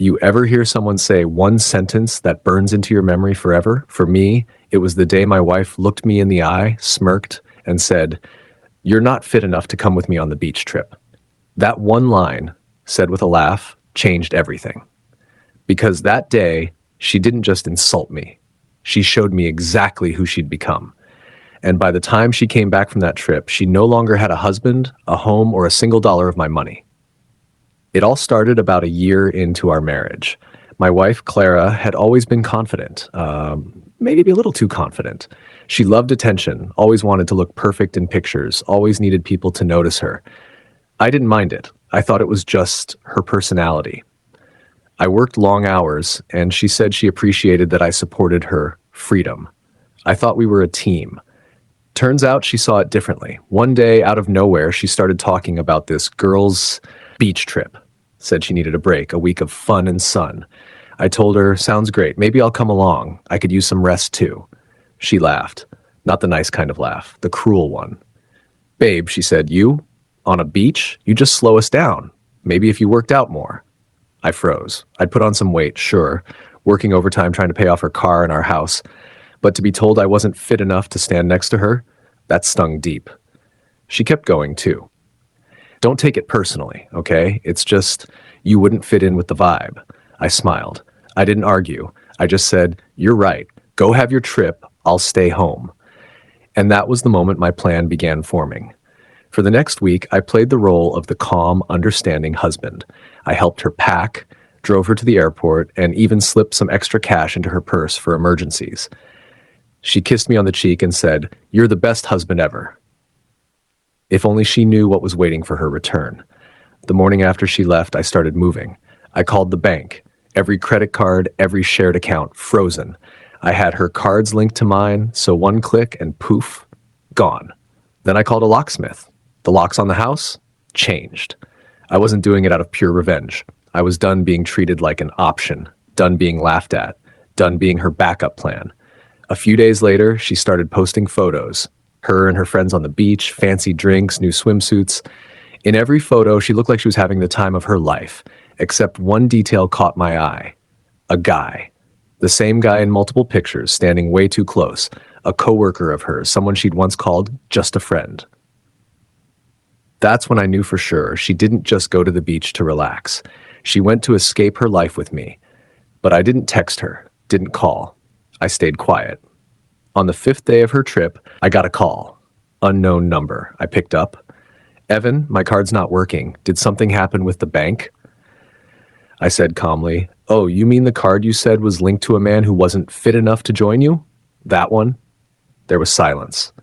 You ever hear someone say one sentence that burns into your memory forever? For me, it was the day my wife looked me in the eye, smirked, and said, "You're not fit enough to come with me on the beach trip." That one line, said with a laugh, changed everything. Because that day, she didn't just insult me. She showed me exactly who she'd become. And by the time she came back from that trip, she no longer had a husband, a home, or a single dollar of my money. It all started about a year into our marriage. My wife, Clara, had always been confident, maybe a little too confident. She loved attention, always wanted to look perfect in pictures, always needed people to notice her. I didn't mind it. I thought it was just her personality. I worked long hours, and she said she appreciated that I supported her freedom. I thought we were a team. Turns out she saw it differently. One day, out of nowhere, she started talking about this girls' beach trip. Said she needed a break, a week of fun and sun. I told her, "Sounds great. Maybe I'll come along. I could use some rest too." She laughed. Not the nice kind of laugh, the cruel one. "Babe," she said, "you? On a beach? You just slow us down. Maybe if you worked out more." I froze. I'd put on some weight, sure, working overtime trying to pay off her car and our house. But to be told I wasn't fit enough to stand next to her, that stung deep. She kept going too. "Don't take it personally, okay? It's just, you wouldn't fit in with the vibe." I smiled. I didn't argue. I just said, "You're right. Go have your trip. I'll stay home." And that was the moment my plan began forming. For the next week, I played the role of the calm, understanding husband. I helped her pack, drove her to the airport, and even slipped some extra cash into her purse for emergencies. She kissed me on the cheek and said, "You're the best husband ever." If only she knew what was waiting for her return. The morning after she left, I started moving. I called the bank. Every credit card, every shared account, frozen. I had her cards linked to mine, so one click and poof, gone. Then I called a locksmith. The locks on the house changed. I wasn't doing it out of pure revenge. I was done being treated like an option, done being laughed at, done being her backup plan. A few days later, she started posting photos. Her and her friends on the beach, fancy drinks, new swimsuits. In every photo, she looked like she was having the time of her life, except one detail caught my eye. A guy. The same guy in multiple pictures, standing way too close. A coworker of hers, someone she'd once called just a friend. That's when I knew for sure she didn't just go to the beach to relax. She went to escape her life with me. But I didn't text her, didn't call. I stayed quiet. On the 5th day of her trip, I got a call. Unknown number. I picked up. "Evan, my card's not working. Did something happen with the bank?" I said calmly, "Oh, you mean the card you said was linked to a man who wasn't fit enough to join you? That one?" There was silence.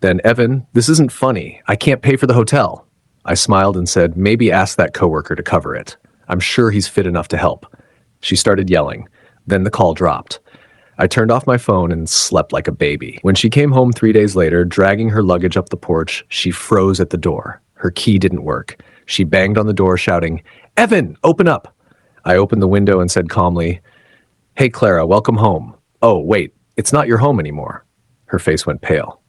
Then, "Evan, this isn't funny. I can't pay for the hotel." I smiled and said, "Maybe ask that coworker to cover it. I'm sure he's fit enough to help." She started yelling. Then the call dropped. I turned off my phone and slept like a baby. When she came home 3 days later, dragging her luggage up the porch, she froze at the door. Her key didn't work. She banged on the door, shouting, "Evan, open up!" I opened the window and said calmly, "Hey, Clara, welcome home." "Oh, wait, it's not your home anymore." Her face went pale.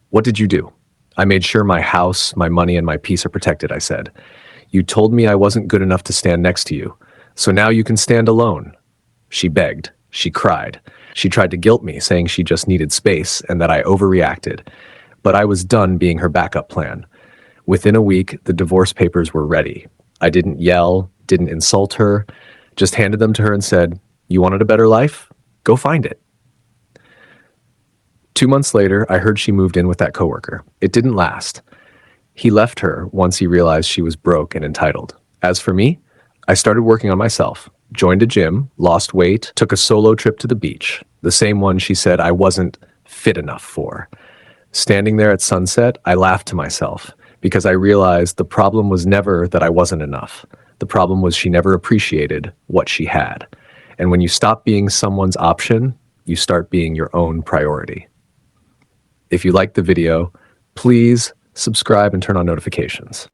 "What did you do?" "I made sure my house, my money, and my peace are protected," I said. "You told me I wasn't good enough to stand next to you, so now you can stand alone." She begged. She cried. She tried to guilt me, saying she just needed space and that I overreacted. But I was done being her backup plan. Within a week, the divorce papers were ready. I didn't yell, didn't insult her, just handed them to her and said, "You wanted a better life? Go find it." 2 months later, I heard she moved in with that coworker. It didn't last. He left her once he realized she was broke and entitled. As for me, I started working on myself. Joined a gym, lost weight, took a solo trip to the beach, the same one she said I wasn't fit enough for. Standing there at sunset, I laughed to myself because I realized the problem was never that I wasn't enough. The problem was she never appreciated what she had. And when you stop being someone's option, you start being your own priority. If you liked the video, please subscribe and turn on notifications.